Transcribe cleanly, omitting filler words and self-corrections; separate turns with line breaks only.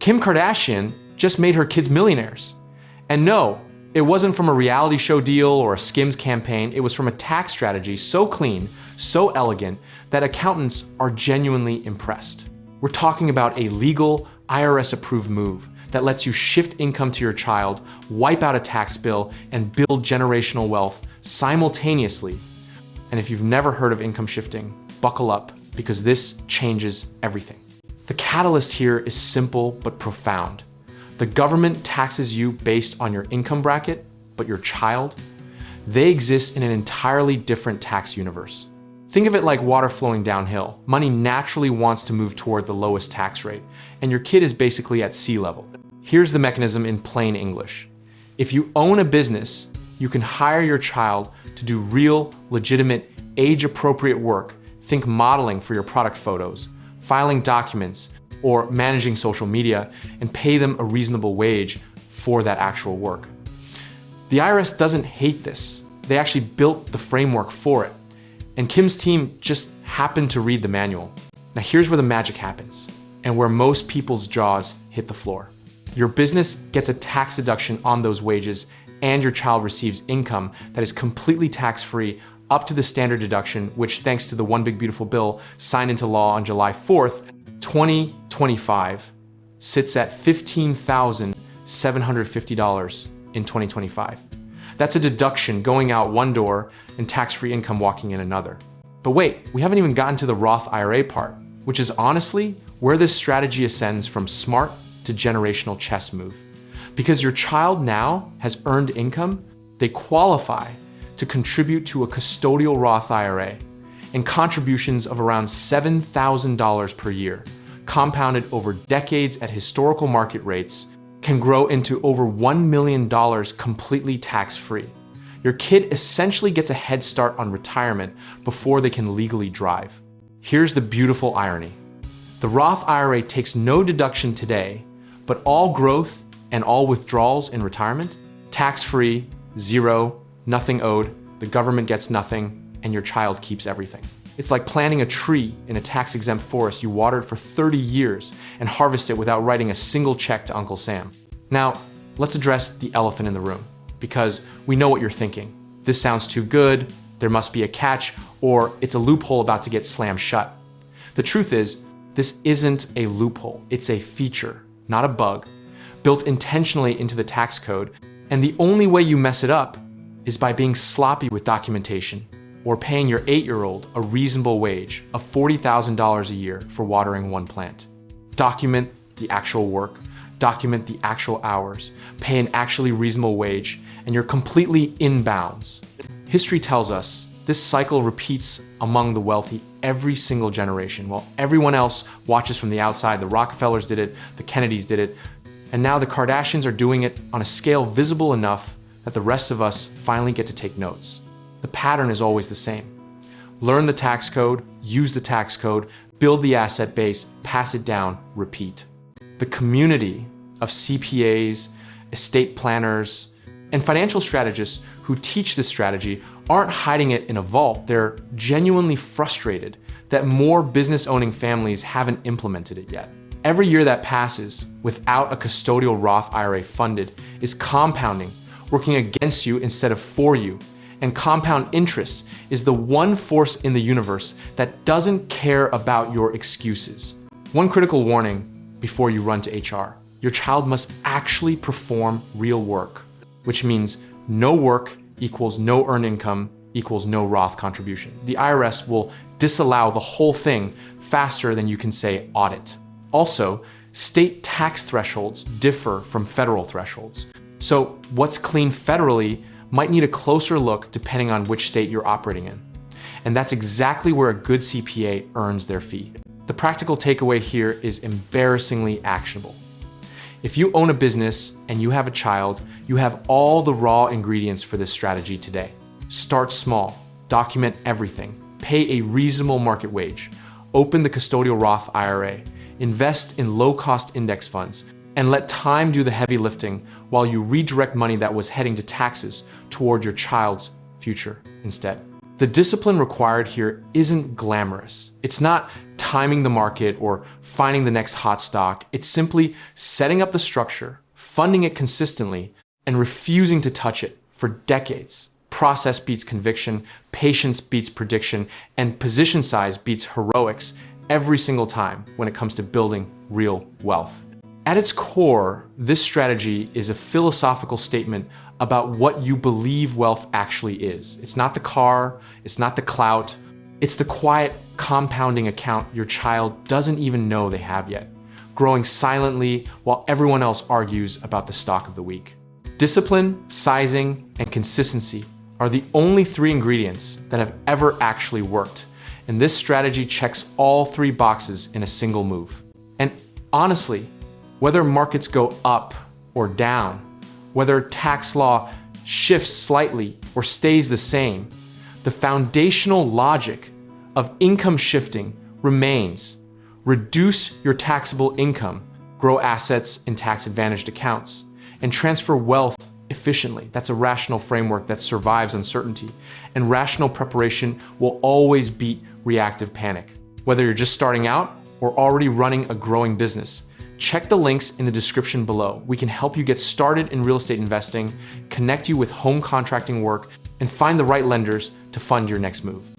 Kim Kardashian just made her kids millionaires. And no, it wasn't from a reality show deal or a Skims campaign. It was from a tax strategy so clean, so elegant, that accountants are genuinely impressed. We're talking about a legal, IRS-approved move that lets you shift income to your child, wipe out a tax bill, and build generational wealth simultaneously. And if you've never heard of income shifting, buckle up, because this changes everything. The catalyst here is simple but profound. The government taxes you based on your income bracket, but your child, they exist in an entirely different tax universe. Think of it like water flowing downhill. Money naturally wants to move toward the lowest tax rate, and your kid is basically at sea level. Here's the mechanism in plain English. If you own a business, you can hire your child to do real, legitimate, age-appropriate work. Think modeling for your product photos, filing documents, or managing social media, and pay them a reasonable wage for that actual work. The IRS doesn't hate this. They actually built the framework for it. And Kim's team just happened to read the manual. Now here's where the magic happens, and where most people's jaws hit the floor. Your business gets a tax deduction on those wages, and your child receives income that is completely tax-free up to the standard deduction, which, thanks to the One Big Beautiful Bill signed into law on July 4th, 2025, sits at $15,750 in 2025. That's a deduction going out one door and tax-free income walking in another. But wait, we haven't even gotten to the Roth IRA part, which is honestly where this strategy ascends from smart to generational chess move. Because your child now has earned income, they qualify to contribute to a custodial Roth IRA, and contributions of around $7,000 per year, compounded over decades at historical market rates, can grow into over $1 million completely tax-free. Your kid essentially gets a head start on retirement before they can legally drive. Here's the beautiful irony. The Roth IRA takes no deduction today, but all growth and all withdrawals in retirement, tax-free, zero, nothing owed, the government gets nothing, and your child keeps everything. It's like planting a tree in a tax-exempt forest you watered for 30 years and harvest it without writing a single check to Uncle Sam. Now, let's address the elephant in the room, because we know what you're thinking. This sounds too good, there must be a catch, or it's a loophole about to get slammed shut. The truth is, this isn't a loophole, it's a feature, not a bug, built intentionally into the tax code, and the only way you mess it up is by being sloppy with documentation, or paying your 8-year-old a reasonable wage of $40,000 a year for watering one plant. Document the actual work, document the actual hours, pay an actually reasonable wage, and you're completely in bounds. History tells us this cycle repeats among the wealthy every single generation, while everyone else watches from the outside. The Rockefellers did it, the Kennedys did it, and now the Kardashians are doing it on a scale visible enough that the rest of us finally get to take notes. The pattern is always the same. Learn the tax code, use the tax code, build the asset base, pass it down, repeat. The community of CPAs, estate planners, and financial strategists who teach this strategy aren't hiding it in a vault. They're genuinely frustrated that more business-owning families haven't implemented it yet. Every year that passes without a custodial Roth IRA funded is compounding, working against you instead of for you. And compound interest is the one force in the universe that doesn't care about your excuses. One critical warning before you run to HR. Your child must actually perform real work, which means no work equals no earned income equals no Roth contribution. The IRS will disallow the whole thing faster than you can say audit. Also, state tax thresholds differ from federal thresholds. So what's clean federally might need a closer look depending on which state you're operating in. And that's exactly where a good CPA earns their fee. The practical takeaway here is embarrassingly actionable. If you own a business and you have a child, you have all the raw ingredients for this strategy today. Start small, document everything, pay a reasonable market wage, open the custodial Roth IRA, invest in low-cost index funds, and let time do the heavy lifting while you redirect money that was heading to taxes toward your child's future instead. The discipline required here isn't glamorous. It's not timing the market or finding the next hot stock. It's simply setting up the structure, funding it consistently, and refusing to touch it for decades. Process beats conviction, patience beats prediction, and position size beats heroics every single time when it comes to building real wealth. At its core, this strategy is a philosophical statement about what you believe wealth actually is. It's not the car, it's not the clout, it's the quiet compounding account your child doesn't even know they have yet, growing silently while everyone else argues about the stock of the week. Discipline, sizing, and consistency are the only three ingredients that have ever actually worked, and this strategy checks all three boxes in a single move. And honestly, whether markets go up or down, whether tax law shifts slightly or stays the same, the foundational logic of income shifting remains. Reduce your taxable income, grow assets in tax-advantaged accounts, and transfer wealth efficiently. That's a rational framework that survives uncertainty, and rational preparation will always beat reactive panic. Whether you're just starting out or already running a growing business, check the links in the description below. We can help you get started in real estate investing, connect you with home contracting work, and find the right lenders to fund your next move.